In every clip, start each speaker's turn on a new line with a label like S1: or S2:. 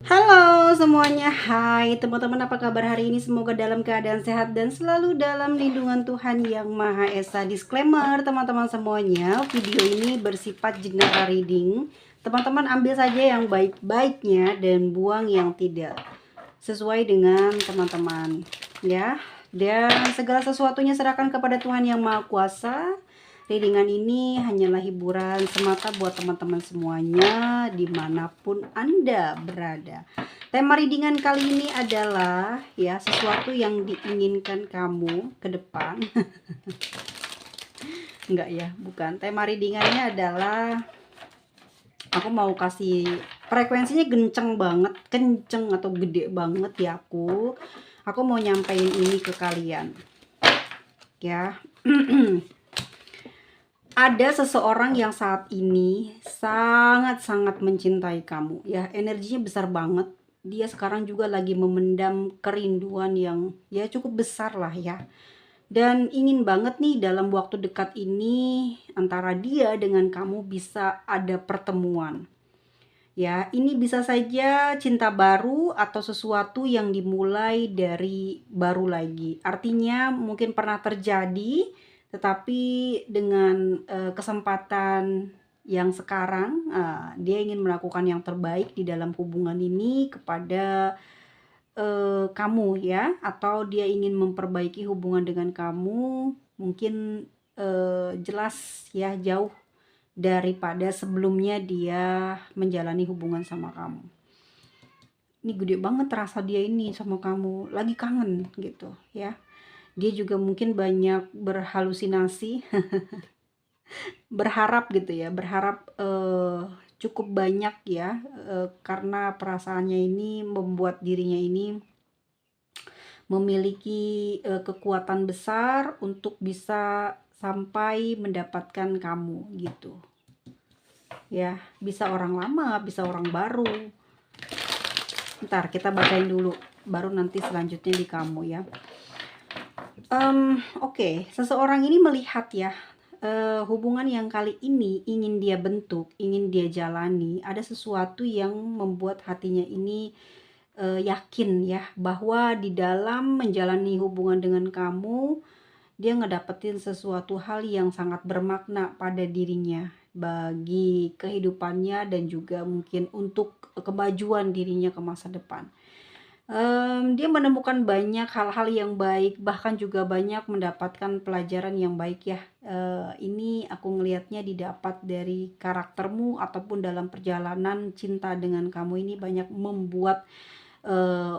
S1: Halo semuanya, hai teman-teman, apa kabar hari ini? Semoga dalam keadaan sehat dan selalu dalam lindungan Tuhan Yang Maha Esa. Disclaimer teman-teman semuanya, video ini bersifat general reading. Teman-teman ambil saja yang baik-baiknya dan buang yang tidak, sesuai dengan teman-teman ya. Dan segala sesuatunya serahkan kepada Tuhan Yang Maha Kuasa. Readingan ini hanyalah hiburan semata buat teman-teman semuanya dimanapun Anda berada. Tema readingan kali ini adalah ya sesuatu yang diinginkan kamu ke depan. Enggak ya, bukan. Tema readingannya adalah aku mau kasih frekuensinya kenceng atau gede banget ya aku. Aku mau nyampein ini ke kalian. Ya. Ada seseorang yang saat ini sangat-sangat mencintai kamu ya, energinya besar banget. Dia sekarang juga lagi memendam kerinduan yang ya cukup besar lah ya, dan ingin banget nih dalam waktu dekat ini antara dia dengan kamu bisa ada pertemuan ya. Ini bisa saja cinta baru atau sesuatu yang dimulai dari baru lagi, artinya mungkin pernah terjadi tetapi dengan kesempatan yang sekarang dia ingin melakukan yang terbaik di dalam hubungan ini kepada kamu ya, atau dia ingin memperbaiki hubungan dengan kamu, mungkin jelas ya jauh daripada sebelumnya dia menjalani hubungan sama kamu. Ini gede banget rasa dia ini sama kamu, lagi kangen gitu ya. Dia juga mungkin banyak berhalusinasi, berharap gitu ya, berharap cukup banyak ya, karena perasaannya ini membuat dirinya ini memiliki kekuatan besar untuk bisa sampai mendapatkan kamu gitu ya. Bisa orang lama, bisa orang baru. Ntar kita bacain dulu, baru nanti selanjutnya di kamu ya. Oke. Seseorang ini melihat ya, hubungan yang kali ini ingin dia bentuk, ingin dia jalani, ada sesuatu yang membuat hatinya ini yakin ya bahwa di dalam menjalani hubungan dengan kamu, dia ngedapetin sesuatu hal yang sangat bermakna pada dirinya, bagi kehidupannya dan juga mungkin untuk kemajuan dirinya ke masa depan. Dia menemukan banyak hal-hal yang baik, bahkan juga banyak mendapatkan pelajaran yang baik ya. Ini aku ngelihatnya didapat dari karaktermu ataupun dalam perjalanan cinta dengan kamu ini banyak membuat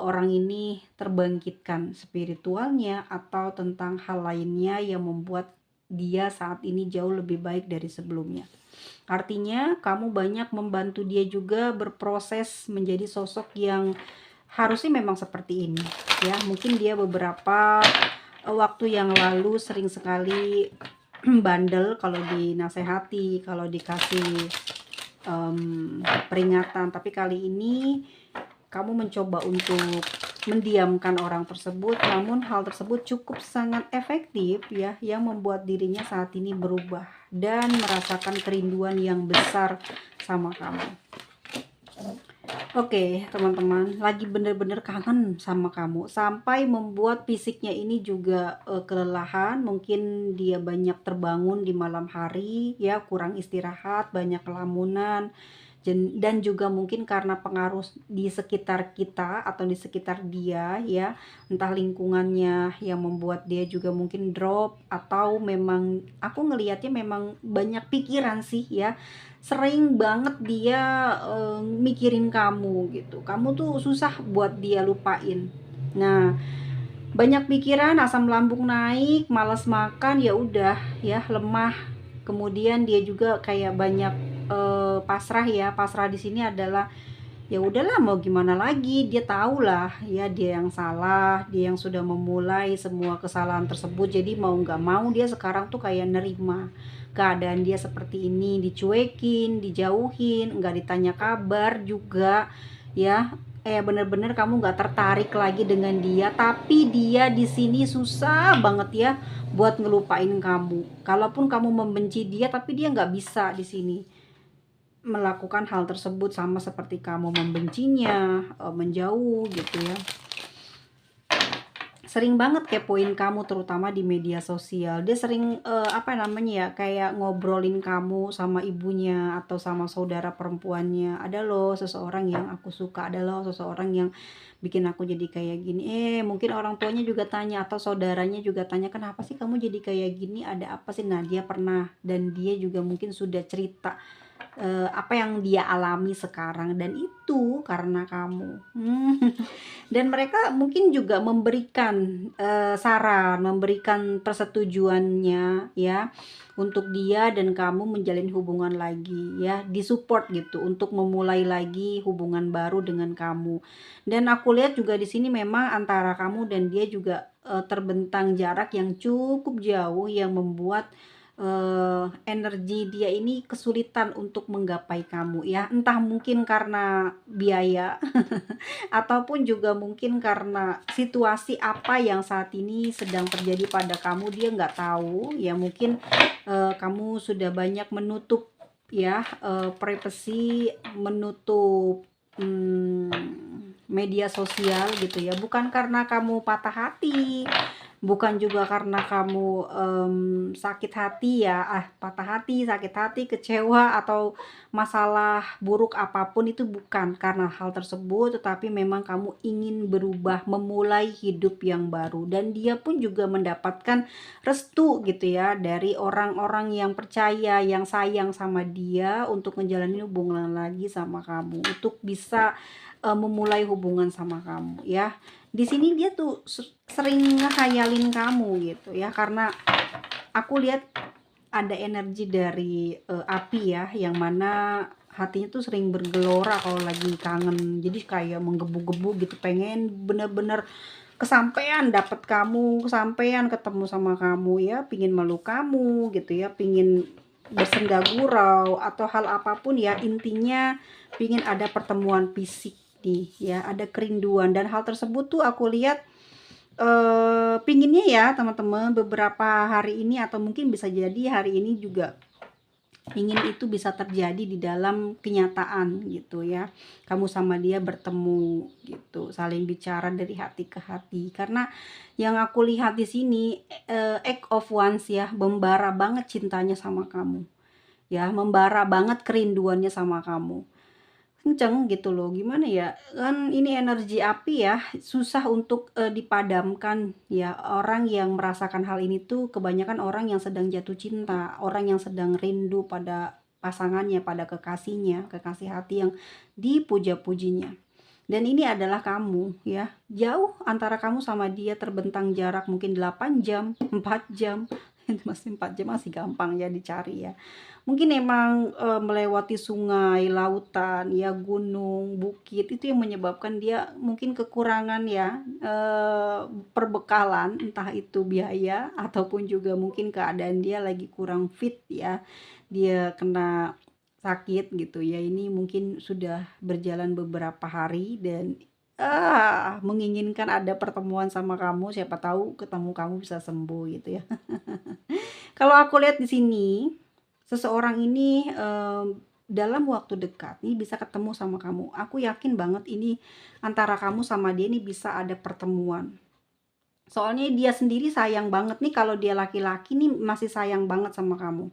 S1: orang ini terbangkitkan spiritualnya atau tentang hal lainnya yang membuat dia saat ini jauh lebih baik dari sebelumnya. Artinya kamu banyak membantu dia juga berproses menjadi sosok yang harusnya memang seperti ini ya. Mungkin dia beberapa waktu yang lalu sering sekali bandel kalau dinasehati, kalau dikasih peringatan, tapi kali ini kamu mencoba untuk mendiamkan orang tersebut, namun hal tersebut cukup sangat efektif ya, yang membuat dirinya saat ini berubah dan merasakan kerinduan yang besar sama kamu. Oke teman-teman, lagi bener-bener kangen sama kamu sampai membuat fisiknya ini juga kelelahan. Mungkin dia banyak terbangun di malam hari ya, kurang istirahat, banyak kelamunan, dan juga mungkin karena pengaruh di sekitar kita atau di sekitar dia ya, entah lingkungannya yang membuat dia juga mungkin drop, atau memang aku ngelihatnya memang banyak pikiran sih ya. Sering banget dia mikirin kamu gitu, kamu tuh susah buat dia lupain. Nah, banyak pikiran, asam lambung naik, malas makan, ya udah ya, lemah. Kemudian dia juga kayak banyak pasrah ya. Pasrah di sini adalah ya udahlah, mau gimana lagi, dia tahu lah ya dia yang salah, dia yang sudah memulai semua kesalahan tersebut. Jadi mau nggak mau dia sekarang tuh kayak nerima keadaan dia seperti ini, dicuekin, dijauhin, nggak ditanya kabar juga ya. Bener-bener kamu nggak tertarik lagi dengan dia, tapi dia di sini susah banget ya buat ngelupain kamu. Kalaupun kamu membenci dia, tapi dia nggak bisa di sini. melakukan hal tersebut sama seperti kamu, membencinya, menjauh gitu ya. Sering banget kepoin kamu terutama di media sosial. Dia sering, apa namanya ya, kayak ngobrolin kamu sama ibunya atau sama saudara perempuannya, "Ada loh seseorang yang aku suka, ada loh seseorang yang bikin aku jadi kayak gini." Mungkin orang tuanya juga tanya atau saudaranya juga tanya, "Kenapa sih kamu jadi kayak gini? Ada apa sih?" Nah, dia pernah dan dia juga mungkin sudah cerita apa yang dia alami sekarang dan itu karena kamu. Dan mereka mungkin juga memberikan saran, memberikan persetujuannya ya untuk dia dan kamu menjalin hubungan lagi ya, disupport gitu untuk memulai lagi hubungan baru dengan kamu. Dan aku lihat juga di sini memang antara kamu dan dia juga terbentang jarak yang cukup jauh yang membuat energi dia ini kesulitan untuk menggapai kamu ya, entah mungkin karena biaya ataupun juga mungkin karena situasi apa yang saat ini sedang terjadi pada kamu dia nggak tahu ya, mungkin kamu sudah banyak menutup ya, privasi, menutup media sosial gitu ya, bukan karena kamu patah hati, bukan juga karena kamu sakit hati ya, patah hati, sakit hati, kecewa atau masalah buruk apapun itu bukan karena hal tersebut, tetapi memang kamu ingin berubah, memulai hidup yang baru dan dia pun juga mendapatkan restu gitu ya dari orang-orang yang percaya, yang sayang sama dia untuk menjalani hubungan lagi sama kamu, untuk bisa memulai hubungan sama kamu ya. Di sini dia tuh sering ngehayalin kamu gitu ya, karena aku lihat ada energi dari api ya, yang mana hatinya tuh sering bergelora kalau lagi kangen, jadi kayak menggebu-gebu gitu, pengen bener-bener kesampean dapet kamu, kesampean ketemu sama kamu ya, pingin meluk kamu gitu ya, pingin bersenda gurau atau hal apapun ya, intinya pingin ada pertemuan fisik nih ya, ada kerinduan dan hal tersebut tuh aku lihat pinginnya ya teman-teman beberapa hari ini atau mungkin bisa jadi hari ini juga ingin itu bisa terjadi di dalam kenyataan gitu ya, kamu sama dia bertemu gitu, saling bicara dari hati ke hati, karena yang aku lihat di sini act of once ya, membara banget cintanya sama kamu ya, membara banget kerinduannya sama kamu, kenceng gitu loh, gimana ya, kan ini energi api ya, susah untuk dipadamkan ya. Orang yang merasakan hal ini tuh kebanyakan orang yang sedang jatuh cinta, orang yang sedang rindu pada pasangannya, pada kekasihnya, kekasih hati yang dipuja-pujinya. Dan ini adalah kamu ya, jauh antara kamu sama dia terbentang jarak mungkin 8 jam, 4 jam, masih 4 jam masih gampang ya dicari ya. Mungkin emang melewati sungai, lautan, ya gunung, bukit, itu yang menyebabkan dia mungkin kekurangan ya, perbekalan, entah itu biaya ataupun juga mungkin keadaan dia lagi kurang fit ya, dia kena sakit gitu ya. Ini mungkin sudah berjalan beberapa hari dan menginginkan ada pertemuan sama kamu, siapa tahu ketemu kamu bisa sembuh gitu ya. Kalau aku lihat di sini, seseorang ini dalam waktu dekat ini bisa ketemu sama kamu. Aku yakin banget ini antara kamu sama dia ini bisa ada pertemuan. Soalnya dia sendiri sayang banget nih, kalau dia laki-laki nih masih sayang banget sama kamu.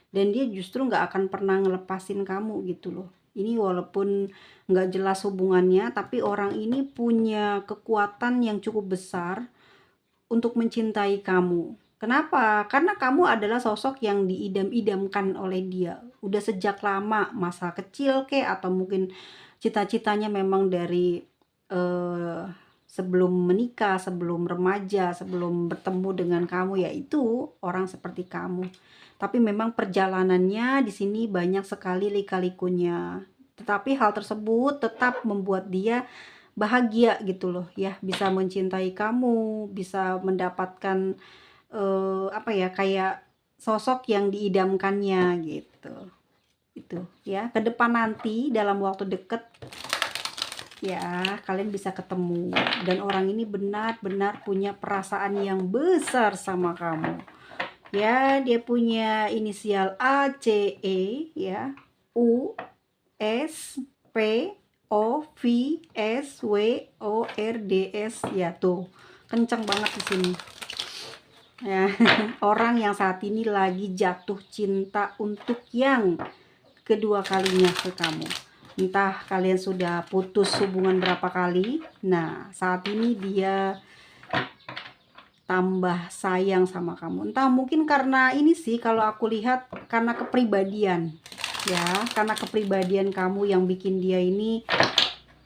S1: Dan dia justru nggak akan pernah ngelepasin kamu gitu loh. Ini walaupun nggak jelas hubungannya, tapi orang ini punya kekuatan yang cukup besar untuk mencintai kamu. Kenapa? Karena kamu adalah sosok yang diidam-idamkan oleh dia. Udah sejak lama, masa kecil kek atau mungkin cita-citanya memang dari eh, sebelum menikah, sebelum remaja, sebelum bertemu dengan kamu, yaitu orang seperti kamu. Tapi memang perjalanannya di sini banyak sekali lika-likunya. Tetapi hal tersebut tetap membuat dia bahagia gitu loh ya, bisa mencintai kamu, bisa mendapatkan apa ya, kayak sosok yang diidamkannya gitu. Itu ya, ke depan nanti dalam waktu deket ya kalian bisa ketemu dan orang ini benar-benar punya perasaan yang besar sama kamu. Ya, dia punya inisial A, C, E ya, U, S P O V S W O R D S ya, tuh kenceng banget di sini ya. Orang yang saat ini lagi jatuh cinta untuk yang kedua kalinya ke kamu. Entah kalian sudah putus hubungan berapa kali, nah saat ini dia tambah sayang sama kamu. Entah mungkin karena ini sih, kalau aku lihat karena kepribadian ya, karena kepribadian kamu yang bikin dia ini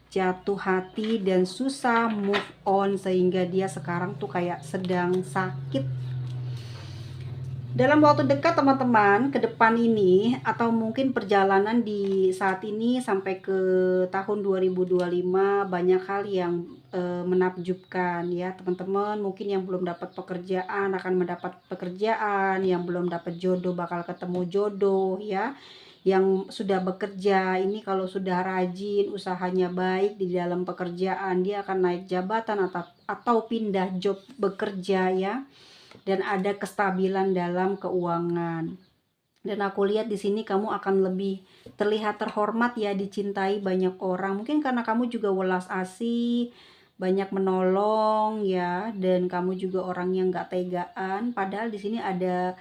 S1: jatuh hati dan susah move on, sehingga dia sekarang tuh kayak sedang sakit. Dalam waktu dekat teman-teman, ke depan ini atau mungkin perjalanan di saat ini sampai ke tahun 2025, banyak hal yang menakjubkan ya teman-teman. Mungkin yang belum dapat pekerjaan akan mendapat pekerjaan, yang belum dapat jodoh bakal ketemu jodoh ya. Yang sudah bekerja ini kalau sudah rajin, usahanya baik di dalam pekerjaan, dia akan naik jabatan atau pindah job bekerja ya. Dan ada kestabilan dalam keuangan. Dan aku lihat di sini kamu akan lebih terlihat terhormat ya, dicintai banyak orang. Mungkin karena kamu juga welas asih, banyak menolong ya, dan kamu juga orang yang gak tegaan. Padahal di sini ada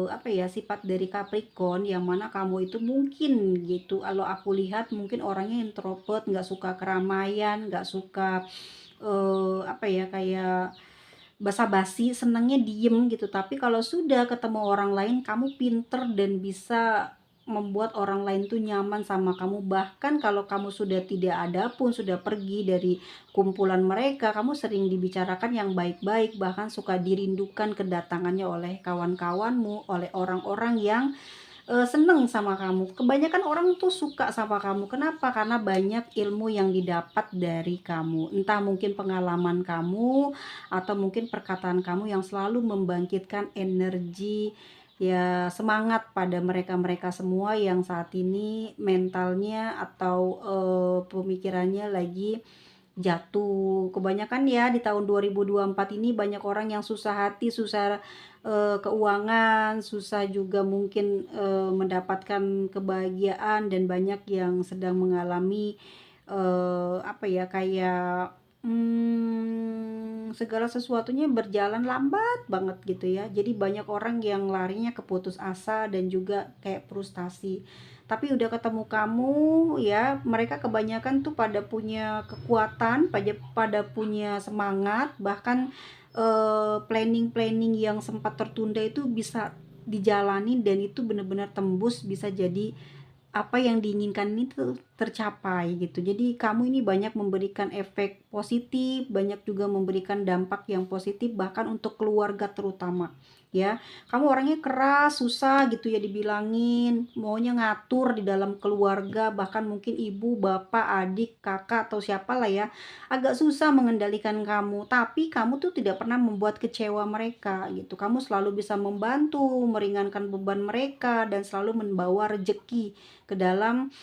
S1: apa ya, sifat dari Capricorn yang mana kamu itu mungkin gitu. Kalau aku lihat mungkin orangnya introvert, nggak suka keramaian, nggak suka apa ya, kayak basa-basi, senangnya diem gitu. Tapi kalau sudah ketemu orang lain, kamu pinter dan bisa membuat orang lain tuh nyaman sama kamu. Bahkan kalau kamu sudah tidak ada pun, sudah pergi dari kumpulan mereka, kamu sering dibicarakan yang baik-baik, bahkan suka dirindukan kedatangannya oleh kawan-kawanmu, oleh orang-orang yang seneng sama kamu. Kebanyakan orang tuh suka sama kamu. Kenapa? Karena banyak ilmu yang didapat dari kamu. Entah mungkin pengalaman kamu atau mungkin perkataan kamu yang selalu membangkitkan energi ya, semangat pada mereka-mereka semua yang saat ini mentalnya atau pemikirannya lagi jatuh. Kebanyakan ya di tahun 2024 ini banyak orang yang susah hati, susah keuangan, susah juga mungkin mendapatkan kebahagiaan, dan banyak yang sedang mengalami apa ya, kayak segala sesuatunya berjalan lambat banget gitu ya. Jadi banyak orang yang larinya ke putus asa dan juga kayak frustasi. Tapi udah ketemu kamu ya, mereka kebanyakan tuh pada punya kekuatan, pada punya semangat, bahkan planning-planning yang sempat tertunda itu bisa dijalani, dan itu benar-benar tembus, bisa jadi apa yang diinginkan itu tercapai gitu. Jadi kamu ini banyak memberikan efek positif, banyak juga memberikan dampak yang positif, bahkan untuk keluarga terutama ya. Kamu orangnya keras, susah gitu ya dibilangin, maunya ngatur di dalam keluarga, bahkan mungkin ibu, bapak, adik, kakak atau siapalah ya, agak susah mengendalikan kamu. Tapi kamu tuh tidak pernah membuat kecewa mereka gitu. Kamu selalu bisa membantu meringankan beban mereka dan selalu membawa rejeki ke dalam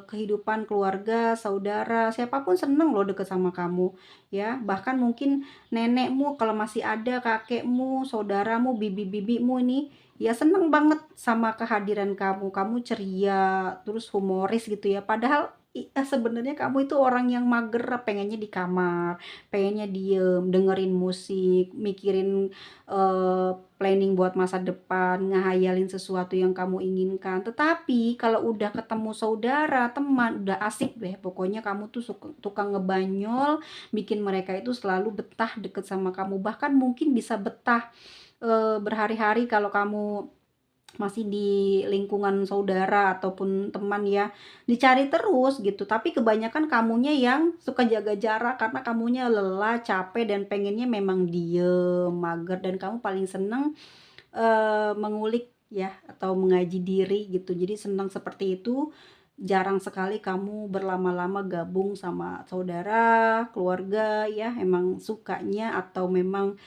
S1: kehidupan keluarga, saudara, siapapun seneng loh deket sama kamu ya. Bahkan mungkin nenekmu kalau masih ada, kakekmu, saudaramu, bibi-bibimu ini ya seneng banget sama kehadiran kamu. Kamu ceria, terus humoris gitu ya. Padahal sebenarnya kamu itu orang yang mager, pengennya di kamar, pengennya diem, dengerin musik, mikirin planning buat masa depan, ngehayalin sesuatu yang kamu inginkan. Tetapi kalau udah ketemu saudara, teman, udah asik deh. Pokoknya kamu tuh tukang ngebanyol, bikin mereka itu selalu betah deket sama kamu. Bahkan mungkin bisa betah berhari-hari kalau kamu masih di lingkungan saudara ataupun teman ya, dicari terus gitu. Tapi kebanyakan kamunya yang suka jaga jarak karena kamunya lelah, capek, dan pengennya memang diem, mager, dan kamu paling seneng mengulik ya atau mengaji diri gitu. Jadi senang seperti itu. Jarang sekali kamu berlama-lama gabung sama saudara, keluarga ya. Emang sukanya atau memang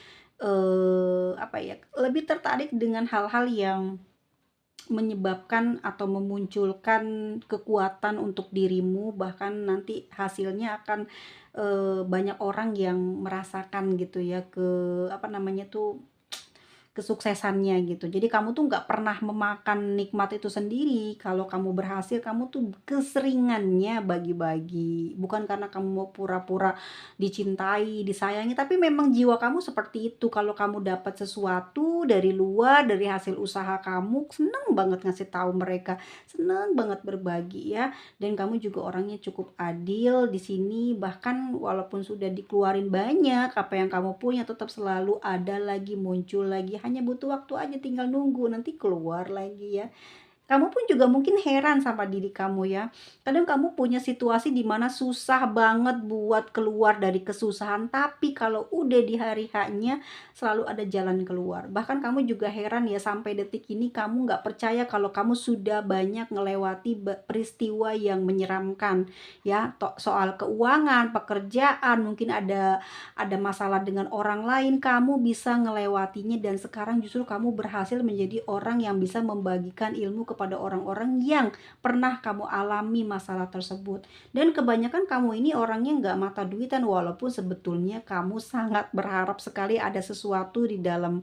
S1: apa ya, lebih tertarik dengan hal-hal yang menyebabkan atau memunculkan kekuatan untuk dirimu, bahkan nanti hasilnya akan banyak orang yang merasakan gitu ya, apa namanya tuh, kesuksesannya gitu. Jadi kamu tuh nggak pernah memakan nikmat itu sendiri. Kalau kamu berhasil, kamu tuh keseringannya bagi-bagi. Bukan karena kamu mau pura-pura dicintai, disayangi, tapi memang jiwa kamu seperti itu. Kalau kamu dapat sesuatu dari luar, dari hasil usaha kamu, seneng banget ngasih tahu mereka, seneng banget berbagi ya. Dan kamu juga orangnya cukup adil di sini, bahkan walaupun sudah dikeluarin banyak apa yang kamu punya, tetap selalu ada lagi, muncul lagi, hanya butuh waktu aja, tinggal nunggu nanti keluar lagi ya. Kamu pun juga mungkin heran sama diri kamu ya. Kadang kamu punya situasi di mana susah banget buat keluar dari kesusahan, tapi kalau udah di hari H-nya selalu ada jalan keluar. Bahkan kamu juga heran ya, sampai detik ini kamu nggak percaya kalau kamu sudah banyak melewati peristiwa yang menyeramkan ya. Soal keuangan, pekerjaan, mungkin ada masalah dengan orang lain, kamu bisa ngelewatinya dan sekarang justru kamu berhasil menjadi orang yang bisa membagikan ilmu kepada orang-orang yang pernah kamu alami masalah tersebut. Dan kebanyakan kamu ini orangnya nggak mata duitan, walaupun sebetulnya kamu sangat berharap sekali ada sesuatu di dalam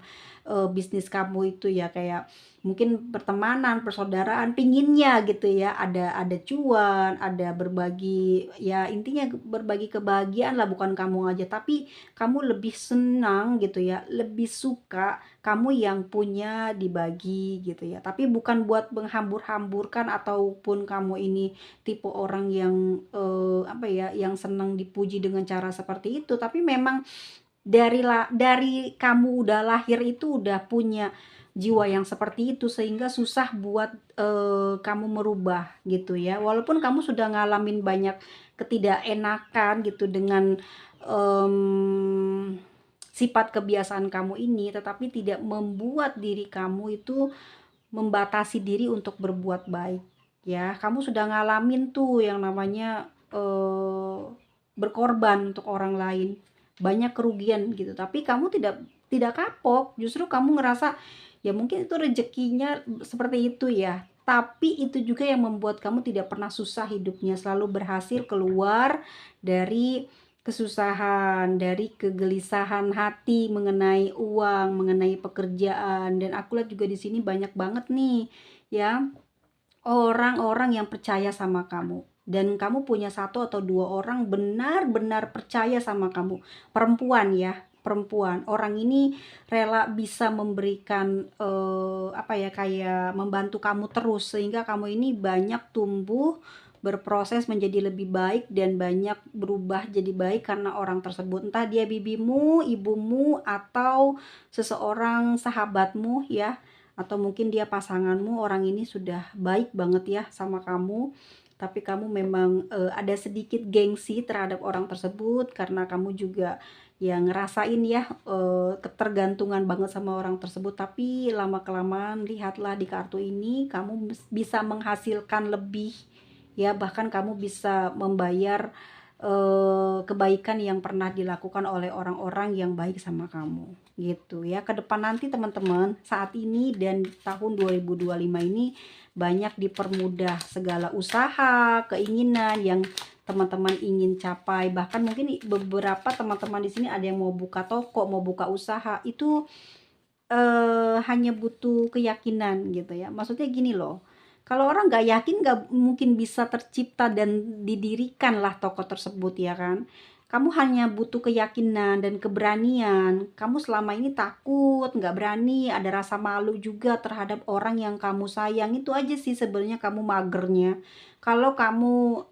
S1: bisnis kamu itu ya, kayak mungkin pertemanan, persaudaraan, pinginnya gitu ya, ada cuan, ada berbagi, ya intinya berbagi kebahagiaan lah, bukan kamu aja, tapi kamu lebih senang gitu ya, lebih suka kamu yang punya dibagi gitu ya. Tapi bukan buat menghambur-hamburkan ataupun kamu ini tipe orang yang apa ya, yang senang dipuji dengan cara seperti itu, tapi memang dari kamu udah lahir itu udah punya jiwa yang seperti itu, sehingga susah buat kamu merubah gitu ya. Walaupun kamu sudah ngalamin banyak ketidakenakan gitu dengan sifat kebiasaan kamu ini, tetapi tidak membuat diri kamu itu membatasi diri untuk berbuat baik ya. Kamu sudah ngalamin tuh yang namanya berkorban untuk orang lain, banyak kerugian gitu, tapi kamu tidak kapok, justru kamu ngerasa ya mungkin itu rezekinya seperti itu ya. Tapi itu juga yang membuat kamu tidak pernah susah hidupnya, selalu berhasil keluar dari kesusahan, dari kegelisahan hati mengenai uang, mengenai pekerjaan. Dan aku lihat juga di sini banyak banget nih ya orang-orang yang percaya sama kamu. Dan kamu punya satu atau dua orang benar-benar percaya sama kamu. Perempuan ya, perempuan. Orang ini rela bisa memberikan apa ya, kayak membantu kamu terus, sehingga kamu ini banyak tumbuh, berproses menjadi lebih baik dan banyak berubah jadi baik karena orang tersebut, entah dia bibimu, ibumu, atau seseorang sahabatmu ya, atau mungkin dia pasanganmu. Orang ini sudah baik banget ya sama kamu, tapi kamu memang ada sedikit gengsi terhadap orang tersebut karena kamu juga ya ngerasain ya ketergantungan banget sama orang tersebut. Tapi lama kelamaan lihatlah di kartu ini, kamu bisa menghasilkan lebih ya, bahkan kamu bisa membayar kebaikan yang pernah dilakukan oleh orang-orang yang baik sama kamu gitu ya. Ke depan nanti teman-teman, saat ini dan tahun 2025 ini banyak dipermudah segala usaha, keinginan yang teman-teman ingin capai. Bahkan mungkin beberapa teman-teman di sini ada yang mau buka toko, mau buka usaha, itu hanya butuh keyakinan gitu ya. Maksudnya gini loh, kalau orang nggak yakin nggak mungkin bisa tercipta dan didirikan lah toko tersebut ya kan. Kamu hanya butuh keyakinan dan keberanian. Kamu selama ini takut, nggak berani, ada rasa malu juga terhadap orang yang kamu sayang. Itu aja sih sebenarnya kamu magernya. Kalau kamu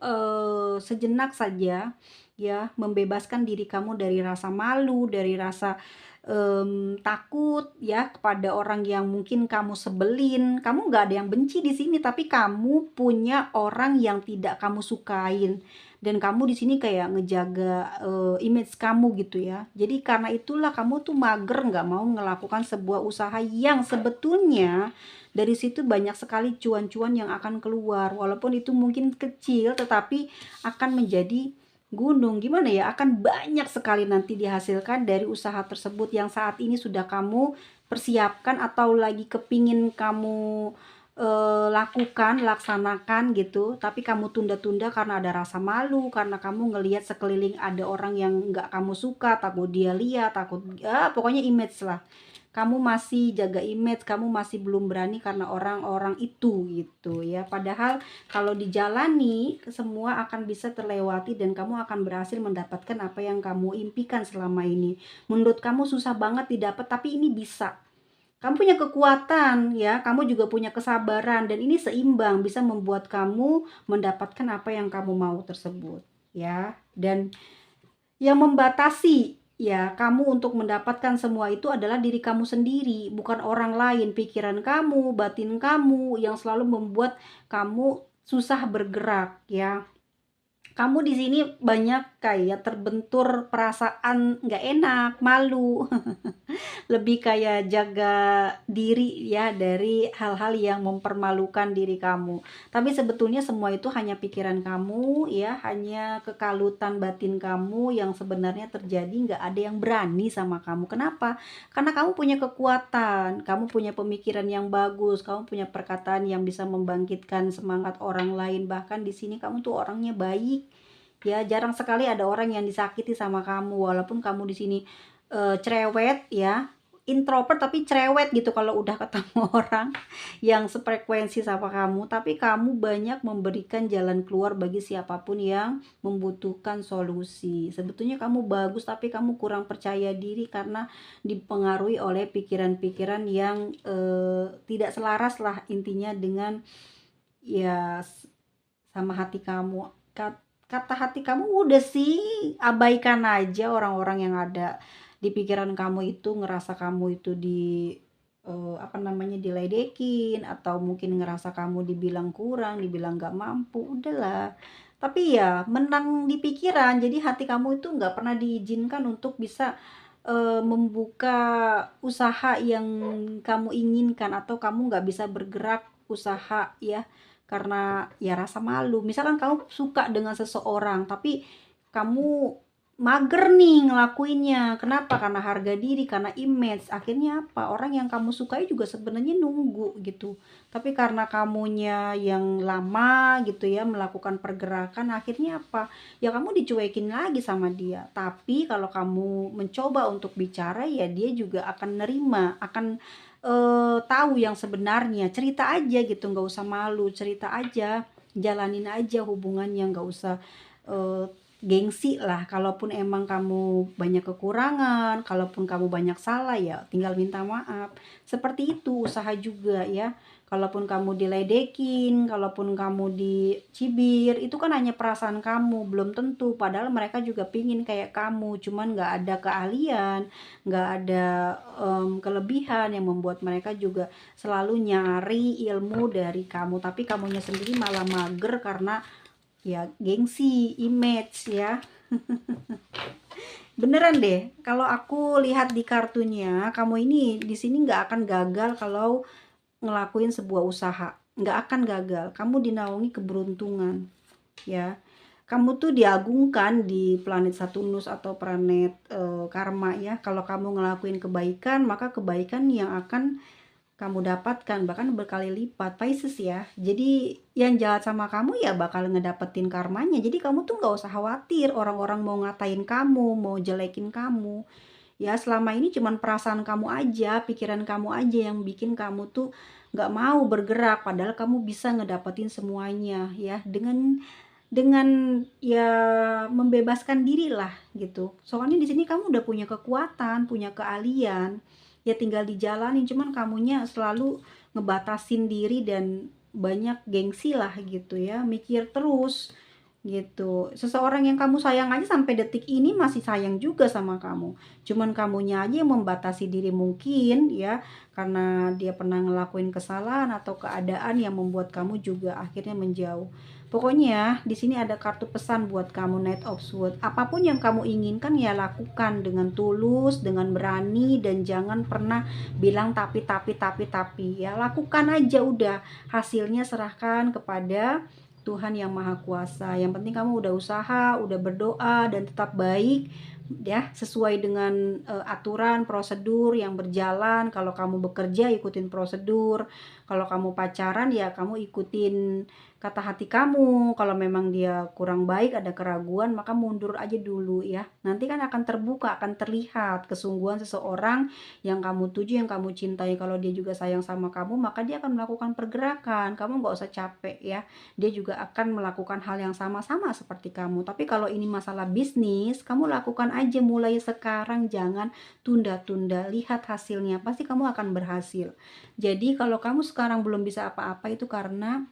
S1: sejenak saja ya membebaskan diri kamu dari rasa malu, dari rasa takut ya kepada orang yang mungkin kamu sebelin. Kamu nggak ada yang benci di sini, tapi kamu punya orang yang tidak kamu sukain, dan kamu di sini kayak ngejaga image kamu gitu ya. Jadi karena itulah kamu tuh mager, nggak mau melakukan sebuah usaha yang sebetulnya dari situ banyak sekali cuan-cuan yang akan keluar, walaupun itu mungkin kecil tetapi akan menjadi gunung. Gimana ya, akan banyak sekali nanti dihasilkan dari usaha tersebut yang saat ini sudah kamu persiapkan atau lagi kepingin kamu lakukan, laksanakan gitu, tapi kamu tunda-tunda karena ada rasa malu, karena kamu ngelihat sekeliling ada orang yang nggak kamu suka, takut dia lihat, takut pokoknya image lah. kamu masih jaga image, kamu masih belum berani karena orang-orang itu gitu ya. Padahal kalau dijalani semua akan bisa terlewati dan kamu akan berhasil mendapatkan apa yang kamu impikan selama ini. Menurut kamu susah banget didapat, tapi ini bisa. Kamu punya kekuatan ya, kamu juga punya kesabaran dan ini seimbang bisa membuat kamu mendapatkan apa yang kamu mau tersebut ya. Dan yang membatasi ya kamu untuk mendapatkan semua itu adalah diri kamu sendiri, bukan orang lain. Pikiran kamu, batin kamu yang selalu membuat kamu susah bergerak ya. Kamu di sini banyak kayak terbentur perasaan nggak enak, malu. Lebih kayak jaga diri ya dari hal-hal yang mempermalukan diri kamu. Tapi sebetulnya semua itu hanya pikiran kamu ya, hanya kekalutan batin kamu yang sebenarnya terjadi. Nggak ada yang berani sama kamu. Kenapa? Karena kamu punya kekuatan, kamu punya pemikiran yang bagus, kamu punya perkataan yang bisa membangkitkan semangat orang lain. Bahkan di sini kamu tuh orangnya baik. Ya, jarang sekali ada orang yang disakiti sama kamu walaupun kamu di sini cerewet ya, introvert tapi cerewet gitu kalau udah ketemu orang yang sefrekuensi sama kamu, tapi kamu banyak memberikan jalan keluar bagi siapapun yang membutuhkan solusi. Sebetulnya kamu bagus tapi kamu kurang percaya diri karena dipengaruhi oleh pikiran-pikiran yang tidak selaras lah intinya dengan ya sama hati kamu. Kata hati kamu udah sih abaikan aja orang-orang yang ada di pikiran kamu itu, ngerasa kamu itu apa namanya, diledekin atau mungkin ngerasa kamu dibilang kurang, dibilang nggak mampu, udahlah. Tapi ya menang di pikiran, jadi hati kamu itu nggak pernah diizinkan untuk bisa membuka usaha yang kamu inginkan atau kamu nggak bisa bergerak usaha ya karena ya rasa malu. Misalkan kamu suka dengan seseorang tapi kamu mager nih ngelakuinnya. Kenapa? Karena harga diri, karena image. Akhirnya apa? Orang yang kamu sukai juga sebenarnya nunggu gitu. Tapi karena kamunya yang lama gitu ya melakukan pergerakan, akhirnya apa? Ya kamu dicuekin lagi sama dia. Tapi kalau kamu mencoba untuk bicara ya dia juga akan nerima, akan tahu yang sebenarnya. Cerita aja gitu, nggak usah malu, cerita aja, jalanin aja hubungannya, nggak usah eh, gengsi lah. Kalaupun emang kamu banyak kekurangan, kalaupun kamu banyak salah ya tinggal minta maaf. Seperti itu usaha juga ya. Kalaupun kamu diledekin, kalaupun kamu dicibir, itu kan hanya perasaan kamu, belum tentu. Padahal mereka juga pingin kayak kamu, cuman nggak ada keahlian, nggak ada kelebihan yang membuat mereka juga selalu nyari ilmu dari kamu. Tapi kamunya sendiri malah mager karena ya gengsi, image ya. Beneran deh, kalau aku lihat di kartunya, kamu ini di sini nggak akan gagal kalau ngelakuin sebuah usaha. Nggak akan gagal. Kamu dinaungi keberuntungan, ya. Kamu tuh diagungkan di planet Saturnus atau planet karma ya. Kalau kamu ngelakuin kebaikan, maka kebaikan yang akan kamu dapatkan bahkan berkali lipat. Pisces ya, jadi yang jahat sama kamu ya bakal ngedapetin karmanya. Jadi kamu tuh nggak usah khawatir orang-orang mau ngatain kamu, mau jelekin kamu ya. Selama ini cuman perasaan kamu aja, pikiran kamu aja yang bikin kamu tuh nggak mau bergerak, padahal kamu bisa ngedapetin semuanya ya dengan ya membebaskan diri lah gitu. Soalnya di sini kamu udah punya kekuatan, punya keahlian. Ya tinggal dijalanin, cuman kamunya selalu ngebatasin diri dan banyak gengsi lah gitu ya, mikir terus gitu. Seseorang yang kamu sayang aja sampai detik ini masih sayang juga sama kamu. Cuman kamunya aja yang membatasi diri mungkin ya, karena dia pernah ngelakuin kesalahan atau keadaan yang membuat kamu juga akhirnya menjauh. Pokoknya di sini ada kartu pesan buat kamu, Knight of Swords. Apapun yang kamu inginkan ya lakukan dengan tulus, dengan berani, dan jangan pernah bilang tapi ya lakukan aja udah. Hasilnya serahkan kepada Tuhan yang Maha Kuasa. Yang penting kamu udah usaha, udah berdoa dan tetap baik ya, sesuai dengan aturan prosedur yang berjalan. Kalau kamu bekerja ikutin prosedur, kalau kamu pacaran ya kamu ikutin kata hati kamu. Kalau memang dia kurang baik, ada keraguan, maka mundur aja dulu ya. Nanti kan akan terbuka, akan terlihat kesungguhan seseorang yang kamu tuju, yang kamu cintai. Kalau dia juga sayang sama kamu, maka dia akan melakukan pergerakan. Kamu nggak usah capek ya. Dia juga akan melakukan hal yang sama-sama seperti kamu. Tapi kalau ini masalah bisnis, kamu lakukan aja mulai sekarang, jangan tunda-tunda. Lihat hasilnya, pasti kamu akan berhasil. Jadi kalau kamu sekarang belum bisa apa-apa itu karena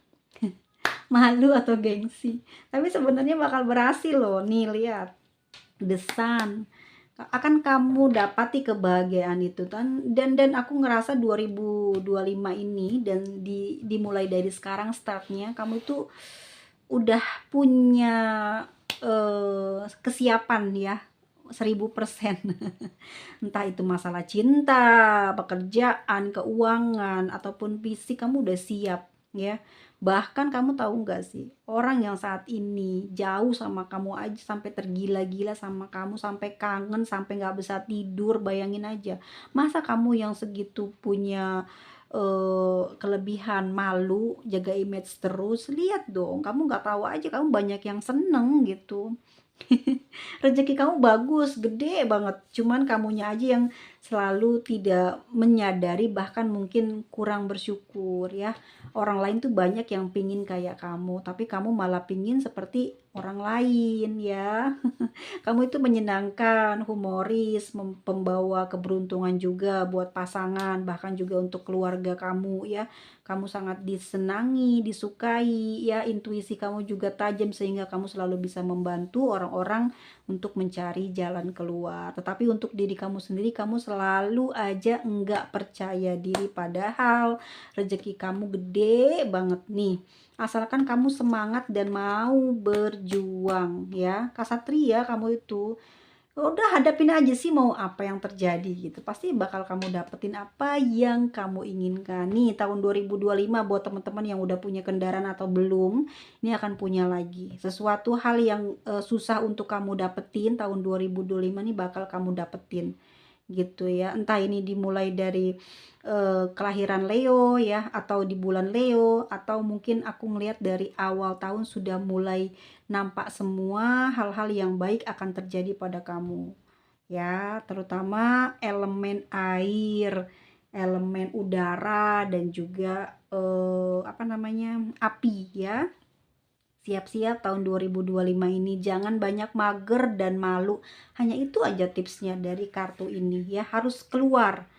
S1: malu atau gengsi. Tapi sebenarnya bakal berhasil loh. Nih lihat, the sun. Akan kamu dapati kebahagiaan itu kan. Dan aku ngerasa 2025 ini dan dimulai dari sekarang startnya kamu tuh udah punya kesiapan ya 1000%. Entah itu masalah cinta, pekerjaan, keuangan, ataupun fisik, kamu udah siap ya. Bahkan kamu tahu nggak sih, orang yang saat ini jauh sama kamu aja sampai tergila-gila sama kamu, sampai kangen, sampai nggak bisa tidur, bayangin aja. Masa kamu yang segitu punya kelebihan malu, jaga image terus, lihat dong, kamu nggak tahu aja, kamu banyak yang seneng gitu. Rezeki kamu bagus, gede banget, cuman kamunya aja yang selalu tidak menyadari, bahkan mungkin kurang bersyukur ya. Orang lain tuh banyak yang pingin kayak kamu, tapi kamu malah pingin seperti orang lain ya. Kamu itu menyenangkan, humoris, pembawa keberuntungan juga buat pasangan, bahkan juga untuk keluarga kamu ya. Kamu sangat disenangi, disukai ya, intuisi kamu juga tajam sehingga kamu selalu bisa membantu orang-orang untuk mencari jalan keluar. Tetapi untuk diri kamu sendiri, kamu selalu aja enggak percaya diri, padahal rezeki kamu gede banget nih. Asalkan kamu semangat dan mau berjuang ya. Kasatria kamu itu. Udah hadapin aja sih mau apa yang terjadi gitu. Pasti bakal kamu dapetin apa yang kamu inginkan. Nih tahun 2025 buat teman-teman yang udah punya kendaraan atau belum, ini akan punya lagi. Sesuatu hal yang susah untuk kamu dapetin tahun 2025 nih bakal kamu dapetin gitu ya. Entah ini dimulai dari kelahiran Leo ya, atau di bulan Leo, atau mungkin aku ngelihat dari awal tahun sudah mulai nampak semua hal-hal yang baik akan terjadi pada kamu ya, terutama elemen air, elemen udara, dan juga apa namanya, api ya. Siap-siap tahun 2025 ini, jangan banyak mager dan malu. Hanya itu aja tipsnya dari kartu ini ya, harus keluar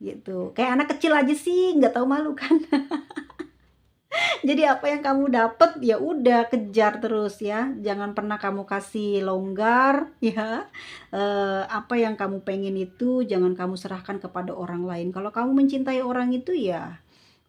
S1: gitu. Kayak anak kecil aja sih nggak tahu malu kan. Jadi apa yang kamu dapet ya udah kejar terus ya. Jangan pernah kamu kasih longgar ya. Apa yang kamu pengen itu jangan kamu serahkan kepada orang lain. Kalau kamu mencintai orang itu ya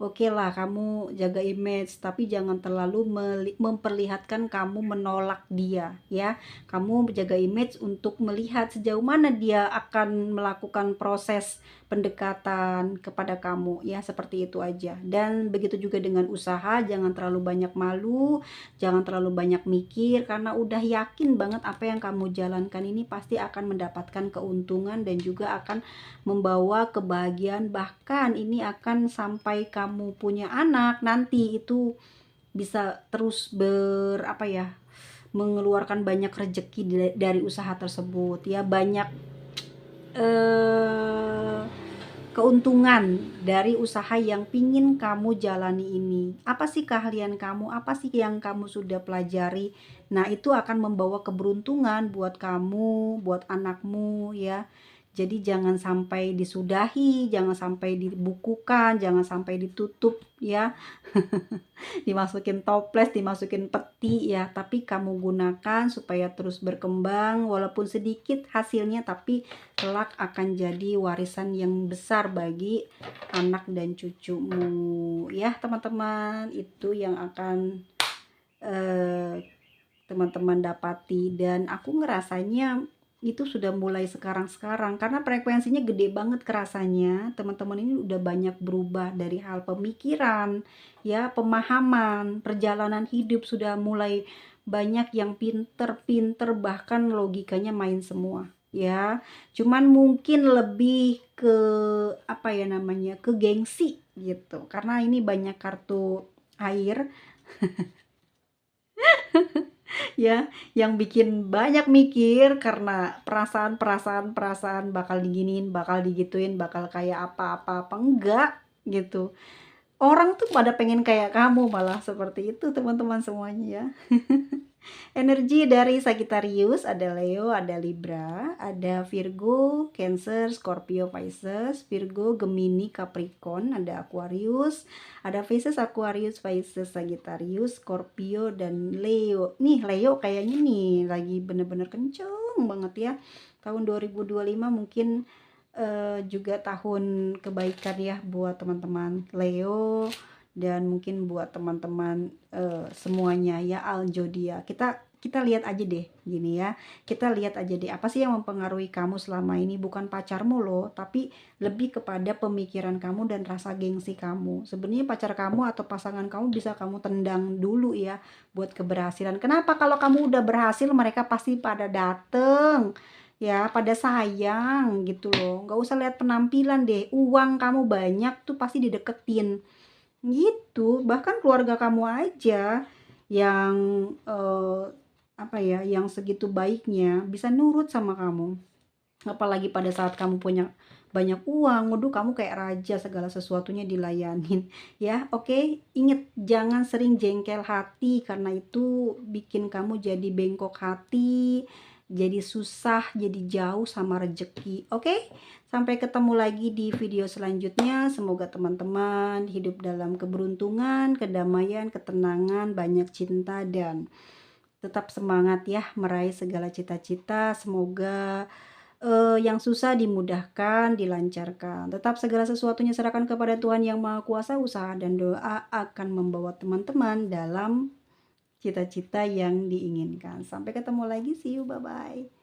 S1: oke lah, kamu jaga image, tapi jangan terlalu memperlihatkan kamu menolak dia ya. Kamu jaga image untuk melihat sejauh mana dia akan melakukan proses pendekatan kepada kamu ya, seperti itu aja. Dan begitu juga dengan usaha, jangan terlalu banyak malu, jangan terlalu banyak mikir, karena udah yakin banget apa yang kamu jalankan ini pasti akan mendapatkan keuntungan dan juga akan membawa kebahagiaan. Bahkan ini akan sampai kamu punya anak nanti itu bisa terus apa ya, mengeluarkan banyak rezeki dari usaha tersebut ya, banyak keuntungan dari usaha yang pingin kamu jalani ini. Apa sih keahlian kamu? Apa sih yang kamu sudah pelajari? Nah, itu akan membawa keberuntungan buat kamu, buat anakmu ya. Jadi jangan sampai disudahi, jangan sampai dibukukan, jangan sampai ditutup ya. Dimasukin toples, dimasukin peti ya, tapi kamu gunakan supaya terus berkembang walaupun sedikit hasilnya, tapi kelak akan jadi warisan yang besar bagi anak dan cucumu ya teman-teman. Itu yang akan teman-teman dapati, dan aku ngerasanya itu sudah mulai sekarang-sekarang karena frekuensinya gede banget kerasanya. Teman-teman ini udah banyak berubah dari hal pemikiran ya, pemahaman, perjalanan hidup sudah mulai banyak yang pinter-pinter, bahkan logikanya main semua ya. Cuman mungkin lebih ke apa ya namanya, ke gengsi gitu, karena ini banyak kartu air. ya, yang bikin banyak mikir karena perasaan bakal diginiin, bakal digituin, bakal kayak apa enggak gitu. Orang tuh pada pengen kayak kamu malah seperti itu teman-teman semuanya ya. Energi dari Sagittarius, ada Leo, ada Libra, ada Virgo, Cancer, Scorpio, Pisces, Virgo, Gemini, Capricorn, ada Aquarius, ada Pisces, Aquarius, Pisces, Sagittarius, Scorpio, dan Leo. Nih Leo kayaknya nih lagi bener-bener kenceng banget ya. Tahun 2025 mungkin juga tahun kebaikan ya buat teman-teman Leo, dan mungkin buat teman-teman semuanya ya al zodiak. Kita lihat aja deh gini ya. Kita lihat aja deh apa sih yang mempengaruhi kamu selama ini, bukan pacarmu loh, tapi lebih kepada pemikiran kamu dan rasa gengsi kamu. Sebenarnya pacar kamu atau pasangan kamu bisa kamu tendang dulu ya buat keberhasilan. Kenapa kalau kamu udah berhasil mereka pasti pada dateng ya, pada sayang gitu loh. Nggak usah lihat penampilan deh, uang kamu banyak tuh pasti dideketin gitu. Bahkan keluarga kamu aja yang apa ya, yang segitu baiknya bisa nurut sama kamu. Apalagi pada saat kamu punya banyak uang, waduh kamu kayak raja, segala sesuatunya dilayanin. Ya, oke. Ingat jangan sering jengkel hati karena itu bikin kamu jadi bengkok hati, jadi susah, jadi jauh sama rejeki. Oke? Sampai ketemu lagi di video selanjutnya. Semoga teman-teman hidup dalam keberuntungan, kedamaian, ketenangan, banyak cinta, dan tetap semangat ya meraih segala cita-cita. Semoga yang susah dimudahkan, dilancarkan. Tetap segala sesuatunya serahkan kepada Tuhan Yang Maha Kuasa. Usaha dan doa akan membawa teman-teman dalam cita-cita yang diinginkan. Sampai ketemu lagi, see you, bye-bye.